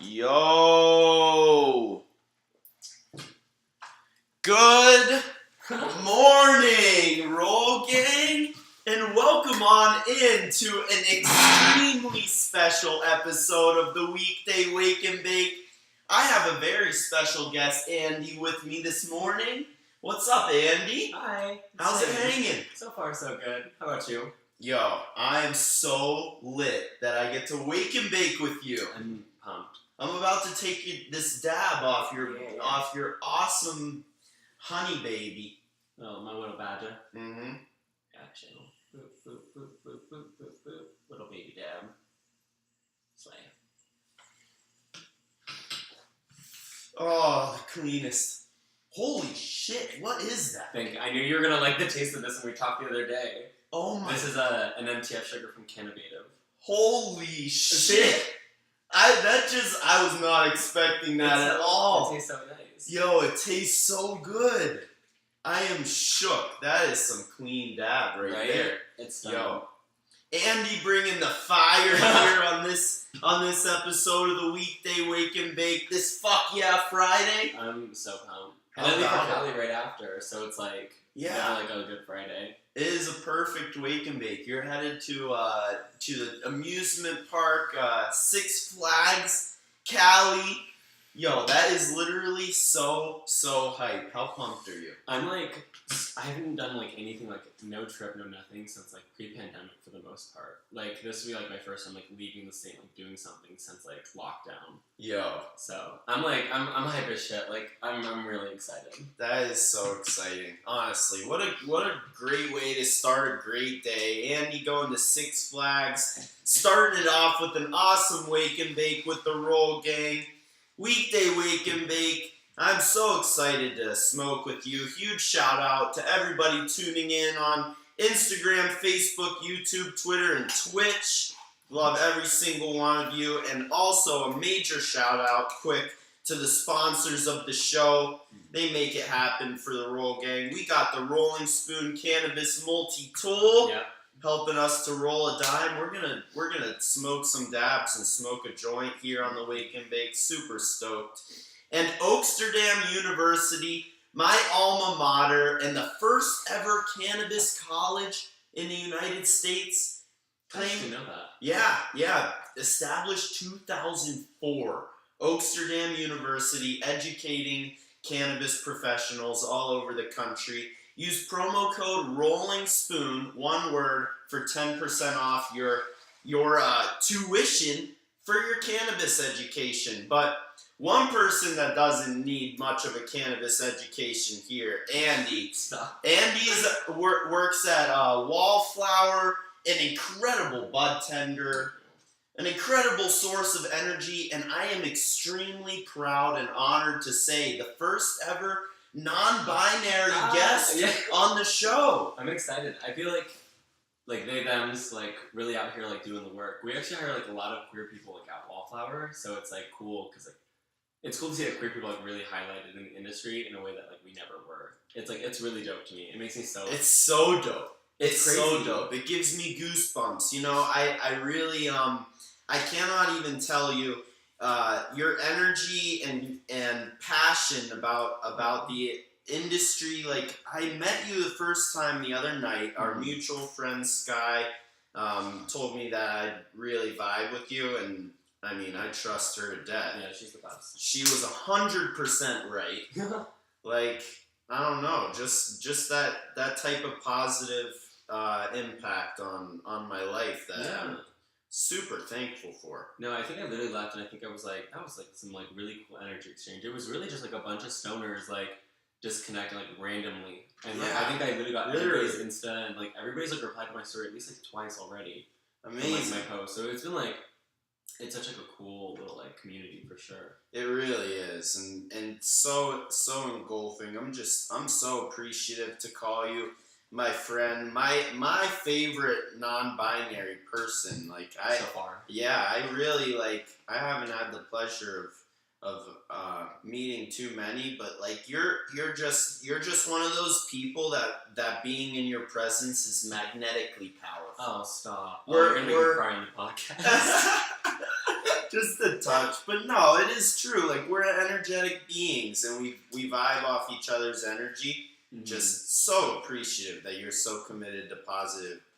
Yo! Good morning, Roll Gang, and welcome on into an extremely special episode of the Weekday Wake and Bake. I have a very special guest, Andy, with me this morning. What's up, Andy? Hi. How's it hanging? So far, so good. How about you? Yo, I am so lit that I get to wake and bake with you. I'm pumped. I'm about to take this dab off your awesome honey baby. Oh, my little badger. Mm-hmm. Gotcha. Boop, boop, boop, boop, boop, boop, boop. Little baby dab. Slay. Oh, the cleanest. Holy shit, what is that? I knew you were gonna like the taste of this when we talked the other day. Oh my. This is an MTF sugar from Cannabative. Holy shit. I was not expecting that at all. It tastes so nice. Yo, it tastes so good. I am shook. That is some clean dab right there. It's Yo. Andy bringing the fire here on this episode of the Weekday Wake and Bake. This Fuck Yeah Friday. I'm so pumped. And I leave for Cali right after, so it's like like a good Friday. It is a perfect wake and bake. You're headed to the amusement park, Six Flags, Cali. Yo, that is literally so hype. How pumped are you? I haven't done like anything, like no trip, no nothing since like pre-pandemic for the most part. Like this would be like my first time like leaving the state, like doing something since like lockdown. Yo. So I'm hype as shit. Like I'm really excited. That is so exciting. Honestly, what a great way to start a great day. Andy going to Six Flags, starting it off with an awesome wake and bake with the Roll Gang. Weekday Wake and Bake. I'm so excited to smoke with you. Huge shout out to everybody tuning in on Instagram, Facebook, YouTube, Twitter, and Twitch. Love every single one of you. And also a major shout out, quick, to the sponsors of the show. They make it happen for the Roll Gang. We got the Rolling Spoon Cannabis Multi-Tool. Yeah. Helping us to roll a dime. We're gonna smoke some dabs and smoke a joint here on the Wake and Bake. Super stoked. And Oaksterdam University, my alma mater, and the first ever cannabis college in the United States. I didn't know that. Yeah. Established 2004. Oaksterdam University, educating cannabis professionals all over the country. Use promo code Rolling Spoon, one word, for 10% off your tuition for your cannabis education. But one person that doesn't need much of a cannabis education here, Andy. Stop. Andy works at Wallflower, an incredible bud tender, an incredible source of energy, and I am extremely proud and honored to say the first ever non-binary guest on the show. I'm excited. I feel like they them's like really out here like doing the work. We actually hire like a lot of queer people like at Wallflower, so it's like cool because like it's cool to see that queer people like really highlighted in the industry in a way that like we never were. It's really dope to me. It makes me so. It's so dope. It's crazy. so dope. It gives me goosebumps. You know, I really I cannot even tell you. Your energy and passion about the industry. Like, I met you the first time the other night. Our mutual friend Sky told me that I'd really vibe with you, and I mean, I trust her to death. Yeah, she's the best. She was 100% right. Like, I don't know, just that type of positive impact on my life that I'm super thankful for. No, I think I literally left and I think I was like, that was like some like really cool energy exchange. It was really just like a bunch of stoners like just connecting like randomly. And like I think I literally got everybody's Insta and like everybody's like replied to my story at least like twice already. Amazing. From, like, my post. So it's been like, it's such like a cool little like community for sure. It really is. And so engulfing. I'm so appreciative to call you my friend, my favorite non-binary person. Like so far. Yeah, I really like. I haven't had the pleasure of meeting too many, but like you're just one of those people that being in your presence is magnetically powerful. Oh, stop! We're gonna make you cry on the podcast. just a touch. But no, it is true. Like, we're energetic beings, and we vibe off each other's energy. Mhm. Just so appreciative that you're so committed to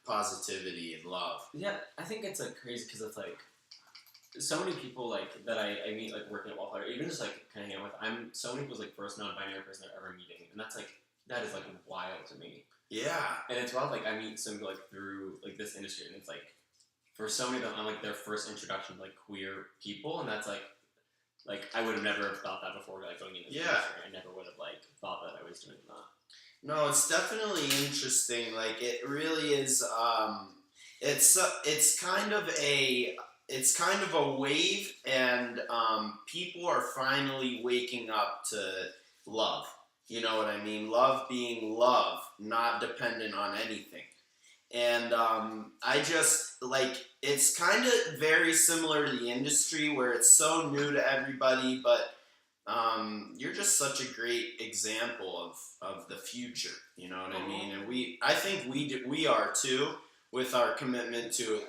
positivity and love. Yeah, I think it's like crazy because it's like so many people like that I meet like working at Wallflower, even just like kind of hanging out with. I'm so many people's like first non-binary person they're ever meeting, and that's like that is like wild to me. Yeah. And it's wild like I meet some people like through like this industry, and it's like for so many of them I'm like their first introduction to like queer people, and that's like I would have nenever thought that before like going into this industry. I never would have like thought that I was doing that. No, it's definitely interesting. Like, it really is. It's kind of a wave, and people are finally waking up to love. You know what I mean? Love being love, not dependent on anything. And I just like it's kind of very similar to the industry where it's so new to everybody, but you're just such a great example of the future. You know what I mean? And I think we are too, with our commitment to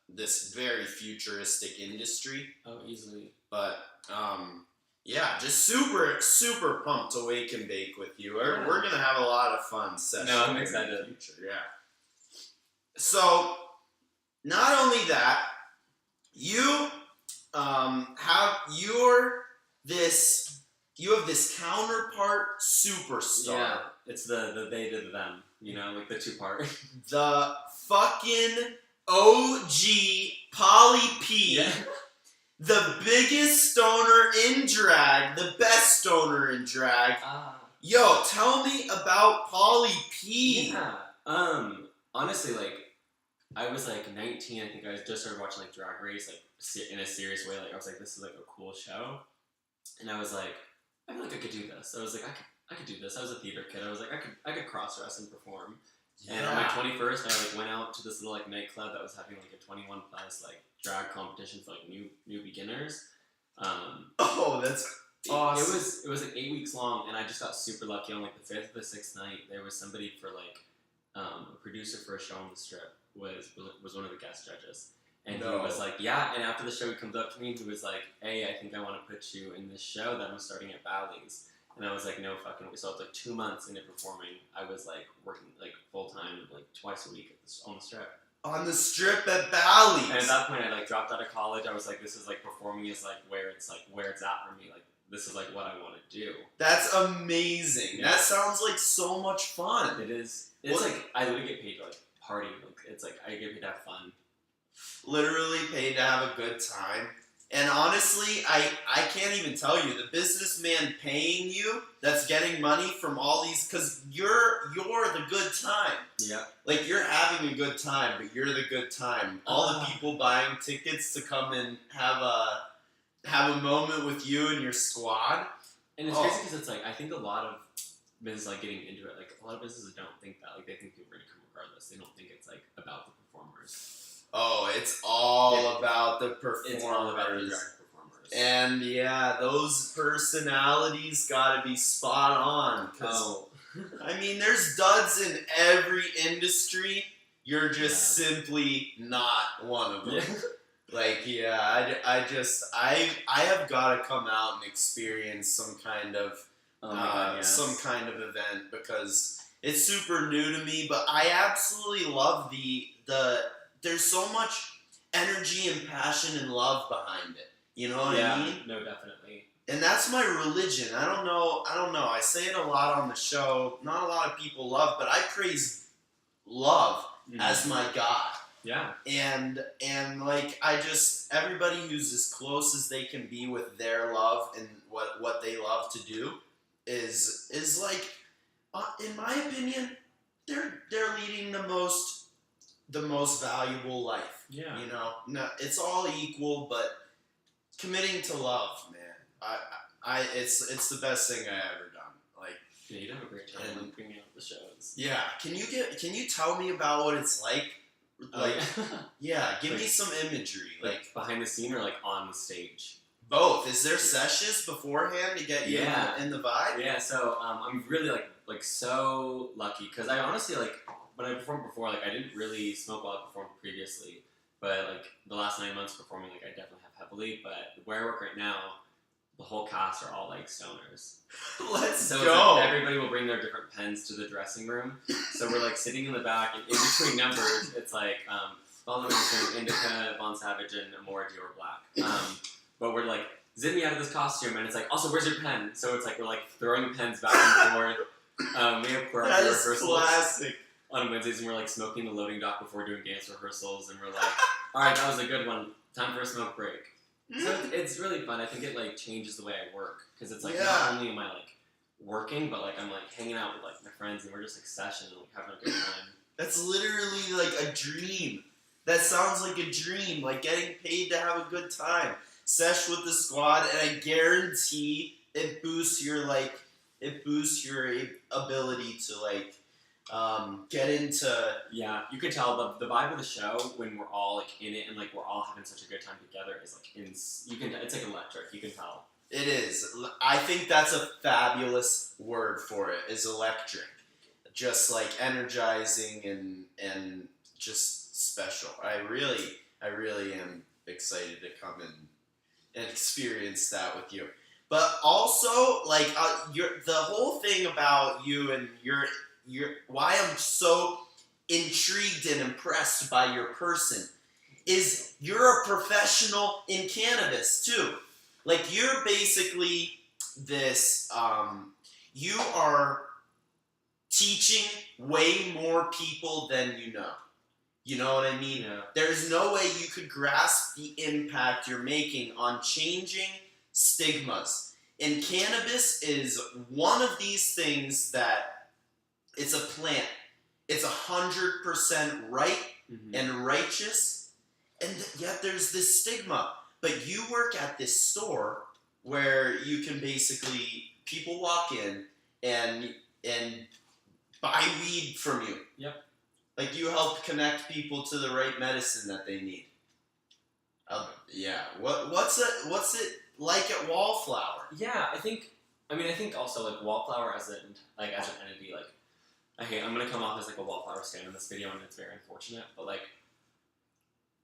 this very futuristic industry. Oh, easily. But yeah, just super pumped to wake and bake with you. We're gonna have a lot of fun sessions. No, I'm excited. In the future. Yeah. So, not only that, you have this counterpart superstar. Yeah, it's the they to the them, you know, like the two part. The fucking OG Polly P. Yeah. The biggest stoner in drag, the best stoner in drag. Yo, tell me about Polly P. Yeah. Honestly, like, I was like 19. I think I just started watching like Drag Race, like in a serious way. Like, I was like, this is like a cool show, and I was like, I feel like I could do this. I was like, I could do this. I was a theater kid. I was like, I could cross dress and perform. Yeah. And on my 21st, I like went out to this little like nightclub that was having like a 21 plus like drag competition for like new beginners. Oh, that's awesome. It was like 8 weeks long, and I just got super lucky. On like the 5th or the 6th night, there was somebody for like a producer for a show on the Strip was one of the guest judges, and he was like, yeah. And after the show, he comes up to me and he was like, hey, I think I want to put you in this show that I'm starting at Bally's. And I was like, no fucking way. So it's like 2 months into performing, I was like working like full time, like twice a week on the Strip. On the Strip at Bally's. And at that point, I like dropped out of college. I was like, this is like performing is like where it's at for me. Like this is like what I want to do. That's amazing. Yeah. That sounds like so much fun. It is. It's like I literally get paid to like party. Like it's like I get paid to have fun. Literally paid to have a good time. And honestly, I can't even tell you, the businessman paying you that's getting money from all these, because you're the good time. Yeah. Like, you're having a good time, but you're the good time. All the people buying tickets to come and have a moment with you and your squad. And it's crazy because it's like, I think a lot of businesses like getting into it, like a lot of businesses don't think that. Like they think people are going to come regardless. They don't think it's like about the performers. Oh, it's all about the performers. It's all about the drag performers. And yeah, those personalities gotta be spot on. I mean, there's duds in every industry. You're just simply not one of them. Yeah. Like, yeah, I have gotta come out and experience some kind of some kind of event because it's super new to me. But I absolutely love the there's so much energy and passion and love behind it. You know what I mean? No, definitely. And that's my religion. I don't know. I say it a lot on the show. Not a lot of people love, but I praise love as my God. Yeah. And like everybody who's as close as they can be with their love and what they love to do is like, in my opinion, they're leading the most valuable life. Yeah. You know, no, it's all equal, but committing to love, man. It's the best thing I ever done. Like, yeah, you'd have a great time bringing out the shows. Yeah. Can you tell me about what it's like? Like, yeah, give me some imagery. Like behind the scene or like on the stage? Both. Is there sessions beforehand to get you in the vibe? Yeah. So I'm really like so lucky because I honestly like. When I performed before, like I didn't really smoke while I performed previously, but like the last 9 months performing, like I definitely have heavily, but where I work right now, the whole cast are all like stoners. Let's So go. like, everybody will bring their different pens to the dressing room. So we're like sitting in the back, and in between numbers, it's like all the numbers between Indica, Von Savage, and Amora Dior Black. But we're like, zip me out of this costume, and it's like, also, where's your pen? So it's like we're like throwing pens back and forth. We have choreography That is rehearsals classic. on Wednesdays, and we're like smoking the loading dock before doing dance rehearsals, and we're like, all right, that was a good one. Time for a smoke break. So it's really fun. I think it like changes the way I work, because it's like not only am I like working, but like I'm like hanging out with like my friends, and we're just like session and like having a good time. That's literally like a dream. That sounds like a dream. Like getting paid to have a good time. Sesh with the squad, and I guarantee it boosts your ability to like get into. Yeah, you could tell the vibe of the show when we're all like in it and like we're all having such a good time together is like it's like electric. You can tell. It is. I think that's a fabulous word for it. Is electric, just like energizing and just special. I really am excited to come and experience that with you. But also, like, the whole thing about you and your why I'm so intrigued and impressed by your person is you're a professional in cannabis too. Like, you're basically this. You are teaching way more people than you know. You know what I mean? Yeah. There's no way you could grasp the impact you're making on changing stigmas. And cannabis is one of these things that it's a plant. It's 100% right and righteous, and yet there's this stigma. But you work at this store where you can basically, people walk in and buy weed from you. Yep. Like, you help connect people to the right medicine that they need. Yeah. What's it like at Wallflower? Yeah, I think also like Wallflower as an entity, like I'm gonna come off as like a Wallflower stan in this video, and it's very unfortunate, but like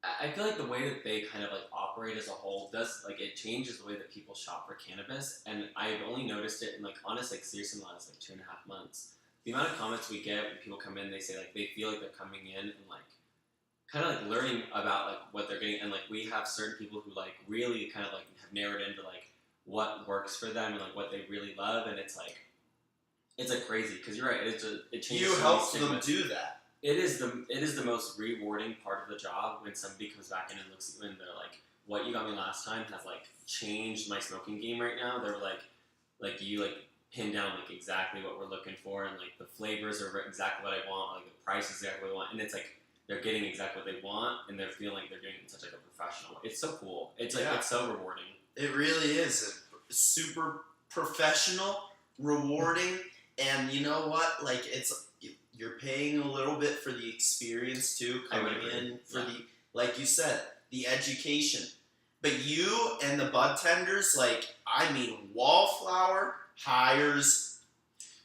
I feel like the way that they kind of like operate as a whole does like it changes the way that people shop for cannabis, and I've only noticed it in like honestly like seriously in the last like 2.5 months. The amount of comments we get when people come in, they say like they feel like they're coming in and like kind of like learning about like what they're getting, and like we have certain people who like really kind of like have narrowed into like what works for them and like what they really love, and it's like crazy because you're right. It changes. You help them do that. It is the most rewarding part of the job when somebody comes back in and looks at you and they're like, what you got me last time has like changed my smoking game right now. They're like you like pin down like exactly what we're looking for, and like the flavors are exactly what I want, like the price is exactly what I want, and it's like they're getting exactly what they want, and they're feeling like they're doing it in such like a professional way. It's so cool. It's like it's so rewarding. It really is. Super professional, rewarding, and you know what? Like, you're paying a little bit for the experience too, coming in for the, like you said, the education. But you and the bud tenders, like, I mean, Wallflower hires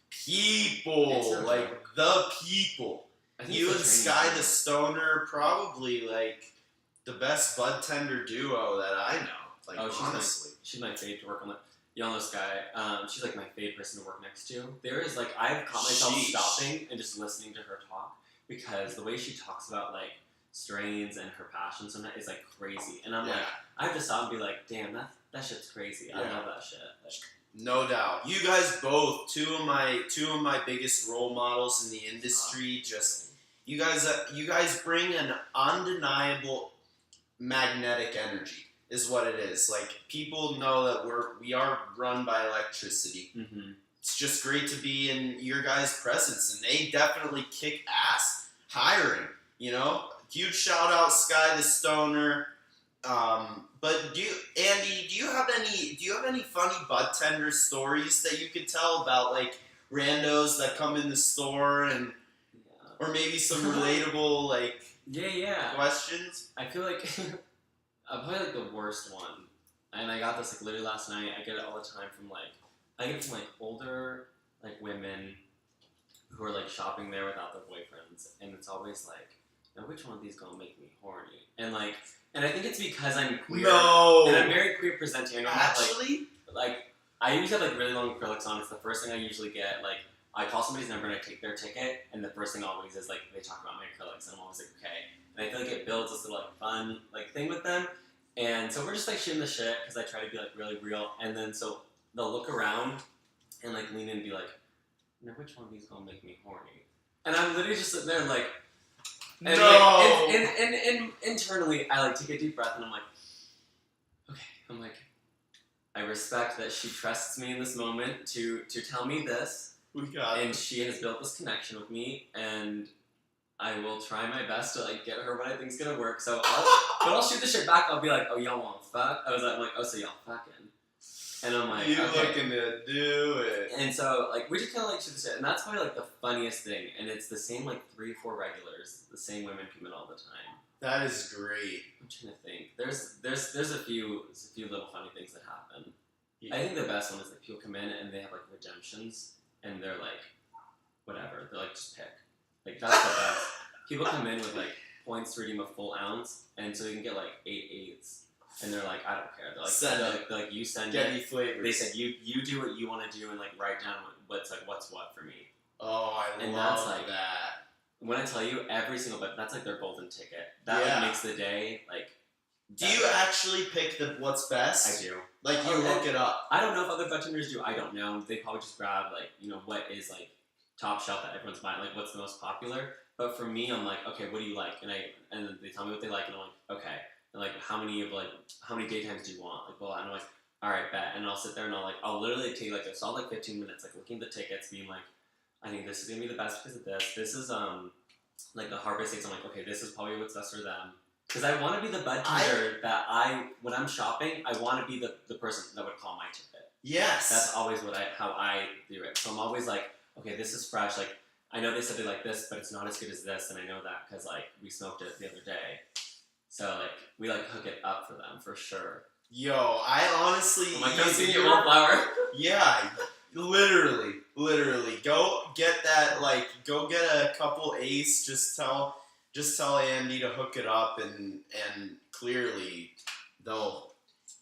people, like the people. You and Sky the Stoner, probably like the best bud tender duo that I know. Like, honestly, she's my fave to work on. Y'all know Sky. She's like my favorite person to work next to. There is like I've caught myself stopping and just listening to her talk, because the way she talks about like strains and her passion sometimes is like crazy, and I'm like I have to stop and be like, damn, that shit's crazy. I love that shit. Like, no doubt. You guys both two of my biggest role models in the industry. Just you guys bring an undeniable magnetic energy. Is what it is. Like, people know that we are run by electricity. Mm-hmm. It's just great to be in your guys' presence, and they definitely kick ass hiring. You know, huge shout out Sky the Stoner. But Andy, do you have any funny bud tender stories that you could tell about like randos that come in the store and or maybe some relatable like questions? I feel like probably like the worst one, and I got this like literally last night. I get it all the time from older like women who are like shopping there without their boyfriends, and it's always like, now which one of these gonna make me horny? And I think it's because I'm queer. No. And I'm very queer presenting. I don't have Actually? I usually have really long acrylics on. It's the first thing I usually get. I call somebody's number and I take their ticket, and the first thing always is they talk about my acrylics, and I'm always like, okay. And I feel like it builds this little fun thing with them. And so we're just shooting the shit because I try to be really real. And then so they'll look around and lean in and be like, now which one of these gonna make me horny? And I'm literally just sitting there and no. And internally I take a deep breath and I'm like, okay. I'm like, I respect that she trusts me in this moment to tell me this. We got and she has built this connection with me, and I will try my best to get her what I think's gonna work. So I'll shoot the shit back. I'll be like, oh, y'all want fuck? I'm like, oh, so y'all fucking. And I'm like, you okay. looking to do it. And so we just kind of shoot the shit, and that's probably the funniest thing. And it's the same 3 or 4 regulars, the same women come in all the time. That is great. I'm trying to think. There's a few little funny things that happen. Yeah. I think the best one is people come in and they have redemptions, and they're whatever. They're just pick. That's the best. People come in with points to redeem a full ounce, and so you can get 8 eighths. And they're like, I don't care. They're you send Get it. me flavors. They said you do what you want to do and write down what's what for me. Oh, I love that. When I tell you every single bit, that's their golden ticket. That makes the day Do you actually pick what's best? I do. You look it up. I don't know if other bartenders do. I don't know. They probably just grab what is top shelf that everyone's buying. What's the most popular. But for me, I'm like, okay, what do you like? And then they tell me what they like, and I'm like, okay. And how many daytimes do you want? And I'm like, all right, bet. And I'll sit there and I'll literally take a solid 15 minutes, looking at the tickets, being like, I think this is gonna be the best because of this. This is the hard steaks. I'm like, okay, this is probably what's best for them. Because I want to be the bartender when I'm shopping, I want to be the person that would call my ticket. Yes. That's always how I do it. So I'm always okay, this is fresh. I know they said they like this, but it's not as good as this, and I know that because we smoked it the other day. So we hook it up for them for sure. Yo, I honestly. I'm come see your wallflower. Yeah, literally. Go get that. Go get a couple ace. Just tell Andy to hook it up, and clearly they'll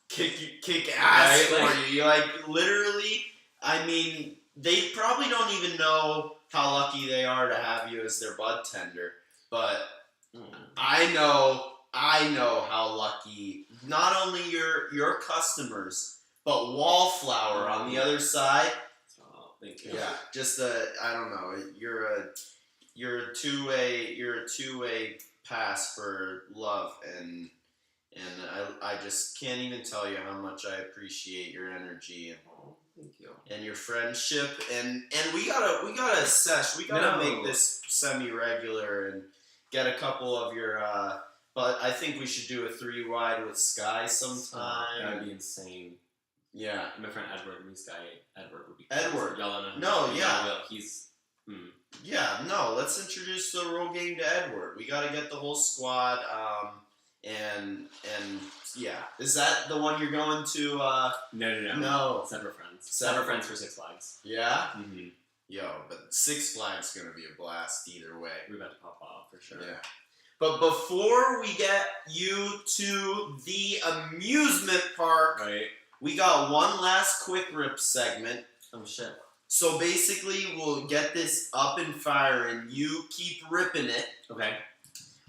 kick ass for you. Literally. I mean, they probably don't even know how lucky they are to have you as their bud tender, but I know how lucky not only your customers, but Wallflower on the other side. Oh, thank you. Yeah, just I don't know. You're a two-way pass for love, and I just can't even tell you how much I appreciate your energy and thank you. And your friendship, and we gotta sesh. We gotta make this semi-regular and get a couple of your. But I think we should do a 3-wide with Sky sometime. That would be insane. Yeah. My friend Edward and this guy Edward would be. Edward. Y'all don't know. No, yeah. He's. Yeah, no. Let's introduce the roll game to Edward. We gotta get the whole squad. And yeah, is that the one you're going to? No. Separate friends. Separate friends for Six Flags. Yeah. Mm-hmm. Yo, but Six Flags gonna be a blast either way. We're about to pop off for sure. Yeah. But before we get you to the amusement park, right. We got one last quick rip segment. Oh shit. So basically, we'll get this up and firing. You keep ripping it. Okay.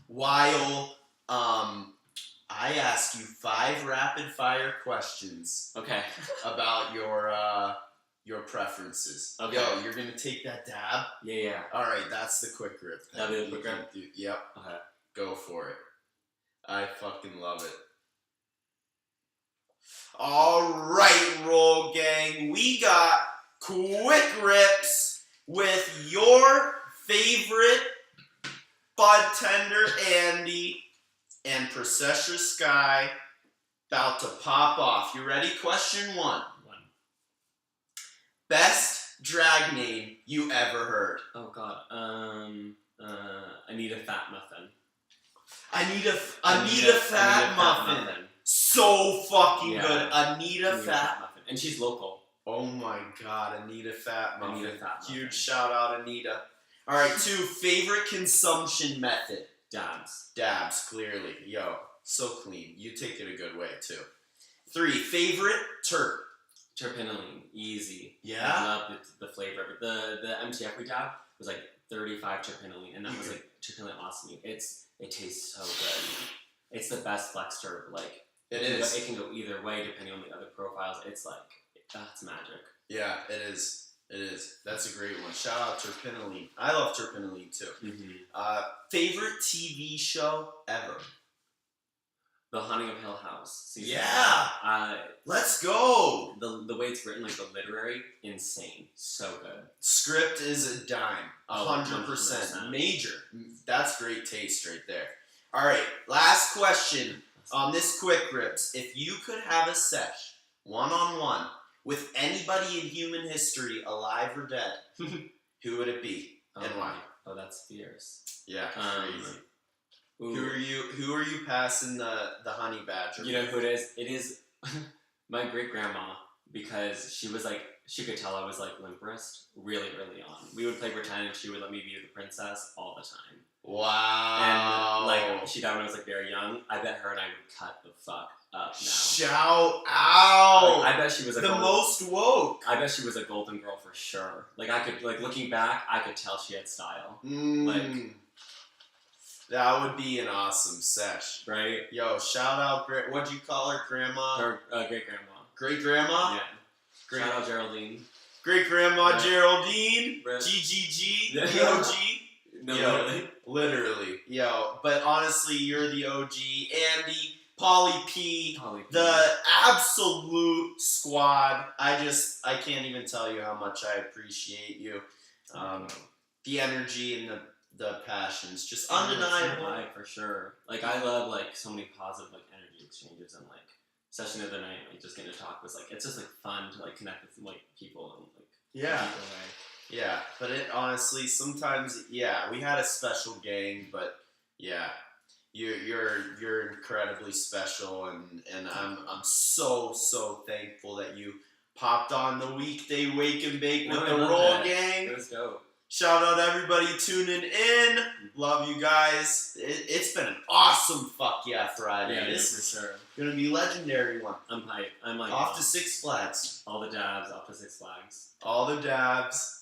While I ask you 5 rapid fire questions. Okay. About your preferences. Okay. Yo, you're gonna take that dab? Yeah. All right, that's the quick rip. That'll be the quick rip. Yep. Okay. Go for it. I fucking love it. All right, roll gang. We got quick rips with your favorite bartender Andy and Processor Sky about to pop off. You ready? Question 1. Best drag name you ever heard? Oh god. Anita Fat Muffin. Anita Fat Muffin. So fucking good. Anita Fat Muffin. And she's local. Oh my god, Anita Fat Muffin. Anita Fat Muffin. Huge shout out, Anita. Alright, 2, favorite consumption method? Dabs. Dabs, clearly. Yo, so clean. You take it a good way, too. 3, favorite terp. Terpinolene, easy. Yeah? I love the flavor. But the MTF we got was like 35 terpinolene, and that was like terpinolene awesome. It tastes so good. It's the best flex terp. Like it can go either way depending on the other profiles. It's like that's magic. Yeah, it is. It is. That's a great one. Shout out terpinolene. I love terpinolene too. Mm-hmm. Favorite TV show ever? The Haunting of Hill House. Season Yeah. Let's go. The way it's written, like the literary, insane. So good. Script is a dime. 100%. 100%. Major. That's great taste right there. All right. Last question on this Quick Rips. If you could have a sesh, one-on-one, with anybody in human history, alive or dead, who would it be and why? Oh, that's fierce. Yeah, crazy. Who are you passing the honey badger? You know who it is? It is my great grandma, because she was like, she could tell I was like limp wrist really early on. We would play pretend and she would let me be the princess all the time. Wow. And like she died when I was like very young. I bet her and I would cut the fuck up now. Shout out. Like, I bet she was most woke. I bet she was a golden girl for sure. Like I could, like looking back, I could tell she had style. Like that would be an awesome sesh. Right? Yo, shout out, what'd you call her, grandma? Her great grandma. Great grandma? Yeah. Shout out Geraldine. Great grandma Right. Geraldine. Right. GGG. The OG. No, Yo, literally. Yo, but honestly, you're the OG. Andy, Polly P, the absolute squad. I can't even tell you how much I appreciate you. The energy and the passion's just undeniable. For sure. Like I love like so many positive like energy exchanges, and like session of the night, like just getting to talk was like it's just like fun to like connect with like people and like yeah. Yeah, but it honestly sometimes we had a special gang, but yeah, you're incredibly special, and I'm so thankful that you popped on the Weekday Wake and Bake with the Roll Gang. It was dope. Shout out everybody tuning in. Love you guys. It's been an awesome fuck yeah Friday. Yeah, this for is sure. Gonna be legendary one. I'm hyped. I'm like off to Six Flags. All the dabs off to Six Flags. All the dabs.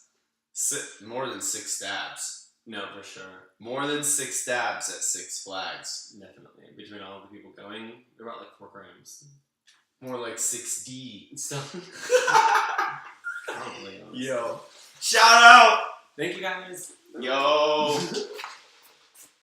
More than 6 dabs. No, for sure. More than 6 dabs at Six Flags. Definitely. Between all the people going, they're about like 4 grams. More like 6D. So probably. Yo. Shout out! Thank you guys. Yo.